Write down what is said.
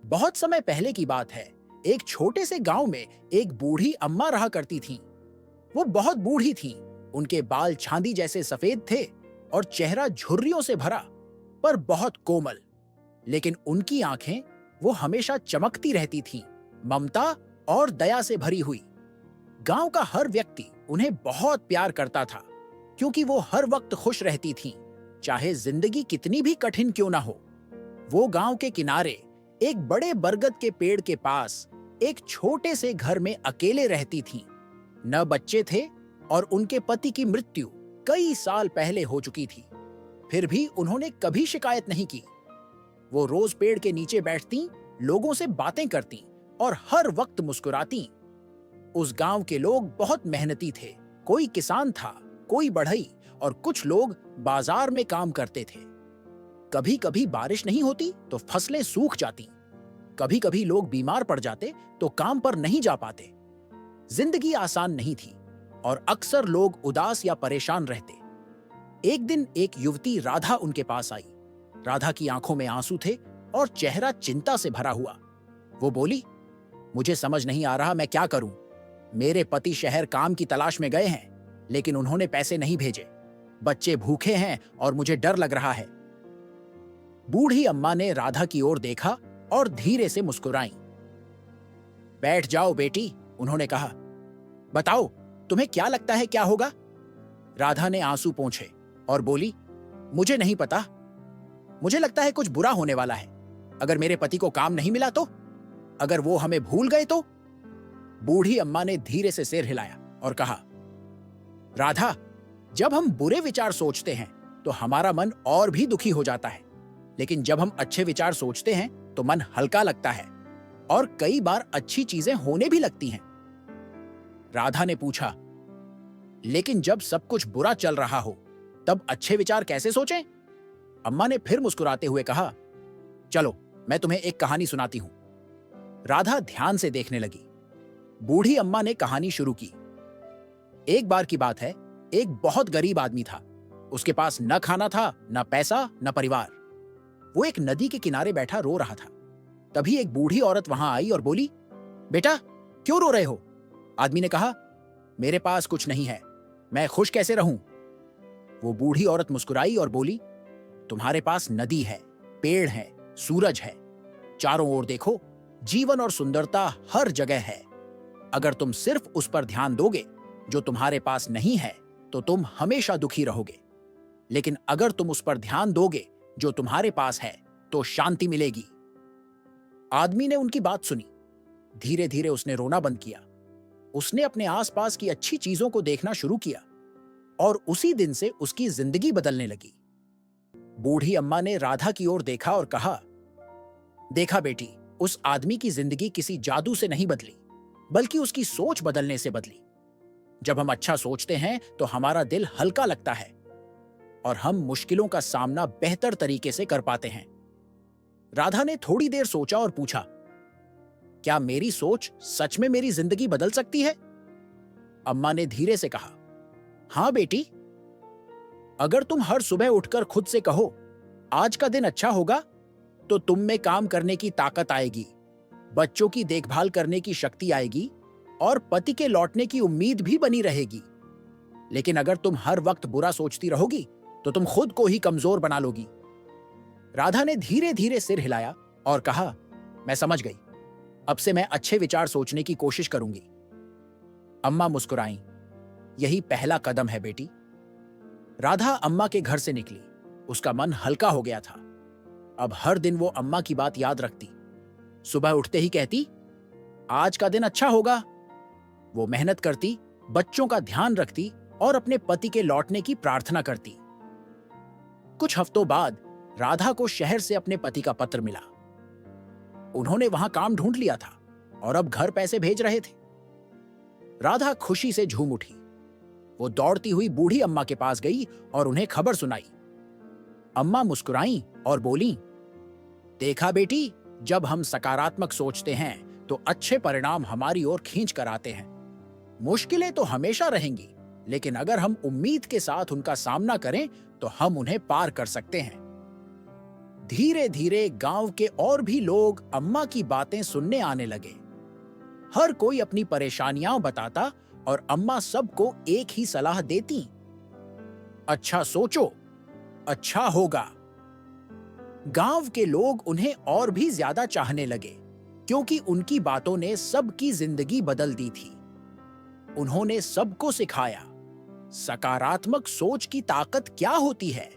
बहुत समय पहले की बात है। एक छोटे से गांव में एक बूढ़ी अम्मा रहा करती थीं। वो बहुत बूढ़ी थीं। उनके बाल चांदी जैसे सफेद थे और चेहरा झुर्रियों से भरा, पर बहुत कोमल। लेकिन उनकी आंखें वो हमेशा चमकती रहती थीं, ममता और दया से भरी हुई। गांव का हर व्यक्ति उन्हें बहुत प्यार करता था, क्योंकि वो हर वक्त खुश रहती थीं, चाहे जिंदगी कितनी भी कठिन क्यों ना हो। वो गांव के किनारे एक बड़े बरगद के पेड़ के पास एक छोटे से घर में अकेले रहती थीं। न बच्चे थे और उनके पति की मृत्यु कई साल पहले हो चुकी थी। फिर भी उन्होंने कभी शिकायत नहीं की। वो रोज पेड़ के नीचे बैठती, लोगों से बातें करती और हर वक्त मुस्कुराती। उस गांव के लोग बहुत मेहनती थे। कोई किसान था, कोई बढ़ई और कुछ लोग बाजार में काम करते थे। कभी कभी बारिश नहीं होती तो फसलें सूख जाती। कभी कभी लोग बीमार पड़ जाते तो काम पर नहीं जा पाते। जिंदगी आसान नहीं थी और अक्सर लोग उदास या परेशान रहते। एक दिन एक युवती राधा उनके पास आई। राधा की आंखों में आंसू थे और चेहरा चिंता से भरा हुआ। वो बोली, मुझे समझ नहीं आ रहा मैं क्या करूं। मेरे पति शहर काम की तलाश में गए हैं, लेकिन उन्होंने पैसे नहीं भेजे। बच्चे भूखे हैं और मुझे डर लग रहा है। बूढ़ी अम्मा ने राधा की ओर देखा और धीरे से मुस्कुराई। बैठ जाओ बेटी, उन्होंने कहा। बताओ, तुम्हें क्या लगता है क्या होगा? राधा ने आंसू पोंछे और बोली, मुझे नहीं पता। मुझे लगता है कुछ बुरा होने वाला है। अगर मेरे पति को काम नहीं मिला तो? अगर वो हमें भूल गए तो? बूढ़ी अम्मा ने धीरे से सिर हिलाया और कहा, राधा, जब हम बुरे विचार सोचते हैं तो हमारा मन और भी दुखी हो जाता है, लेकिन जब हम अच्छे विचार सोचते हैं तो मन हल्का लगता है और कई बार अच्छी चीजें होने भी लगती हैं। राधा ने पूछा, लेकिन जब सब कुछ बुरा चल रहा हो तब अच्छे विचार कैसे सोचें? अम्मा ने फिर मुस्कुराते हुए कहा, चलो मैं तुम्हें एक कहानी सुनाती हूं। राधा ध्यान से देखने लगी। बूढ़ी अम्मा ने कहानी शुरू की। एक बार की बात है, एक बहुत गरीब आदमी था। उसके पास न खाना था, न पैसा, न परिवार। वो एक नदी के किनारे बैठा रो रहा था। तभी एक बूढ़ी औरत वहां आई और बोली, बेटा, क्यों रो रहे हो? आदमी ने कहा, मेरे पास कुछ नहीं है, मैं खुश कैसे रहूं? वो बूढ़ी औरत मुस्कुराई और बोली, तुम्हारे पास नदी है, पेड़ है, सूरज है। चारों ओर देखो, जीवन और सुंदरता हर जगह है। अगर तुम सिर्फ उस पर ध्यान दोगे जो तुम्हारे पास नहीं है तो तुम हमेशा दुखी रहोगे। लेकिन अगर तुम उस पर ध्यान दोगे जो तुम्हारे पास है तो शांति मिलेगी। आदमी ने उनकी बात सुनी। धीरे धीरे उसने रोना बंद किया। उसने अपने आसपास की अच्छी चीजों को देखना शुरू किया और उसी दिन से उसकी जिंदगी बदलने लगी। बूढ़ी अम्मा ने राधा की ओर देखा और कहा, देखा बेटी, उस आदमी की जिंदगी किसी जादू से नहीं बदली, बल्कि उसकी सोच बदलने से बदली। जब हम अच्छा सोचते हैं तो हमारा दिल हल्का लगता है और हम मुश्किलों का सामना बेहतर तरीके से कर पाते हैं। राधा ने थोड़ी देर सोचा और पूछा, क्या मेरी सोच सच में मेरी जिंदगी बदल सकती है? अम्मा ने धीरे से कहा, हां बेटी। अगर तुम हर सुबह उठकर खुद से कहो, आज का दिन अच्छा होगा, तो तुम में काम करने की ताकत आएगी, बच्चों की देखभाल करने की शक्ति आएगी और पति के लौटने की उम्मीद भी बनी रहेगी। लेकिन अगर तुम हर वक्त बुरा सोचती रहोगी तो तुम खुद को ही कमजोर बना लोगी। राधा ने धीरे धीरे सिर हिलाया और कहा, मैं समझ गई। अब से मैं अच्छे विचार सोचने की कोशिश करूंगी। अम्मा मुस्कुराईं। यही पहला कदम है बेटी। राधा अम्मा के घर से निकली। उसका मन हल्का हो गया था। अब हर दिन वो अम्मा की बात याद रखती। सुबह उठते ही कहती, आज का दिन अच्छा होगा। वो मेहनत करती, बच्चों का ध्यान रखती और अपने पति के लौटने की प्रार्थना करती। कुछ हफ्तों बाद राधा को शहर से अपने पति का पत्र मिला। उन्होंने वहां काम ढूंढ लिया था और अब घर पैसे भेज रहे थे। राधा खुशी से झूम उठी। वो दौड़ती हुई बूढ़ी अम्मा के पास गई और उन्हें खबर सुनाई। अम्मा मुस्कुराईं और बोलीं, देखा बेटी, जब हम सकारात्मक सोचते हैं तो अच्छे परिणाम हमारी ओर खींच कर आते हैं। मुश्किलें तो हमेशा रहेंगी, लेकिन अगर हम उम्मीद के साथ उनका सामना करें तो हम उन्हें पार कर सकते हैं। धीरे धीरे गांव के और भी लोग अम्मा की बातें सुनने आने लगे। हर कोई अपनी परेशानियां बताता और अम्मा सबको एक ही सलाह देती, अच्छा सोचो, अच्छा होगा। गांव के लोग उन्हें और भी ज्यादा चाहने लगे क्योंकि उनकी बातों ने सबकी जिंदगी बदल दी थी। उन्होंने सबको सिखाया सकारात्मक सोच की ताकत क्या होती है।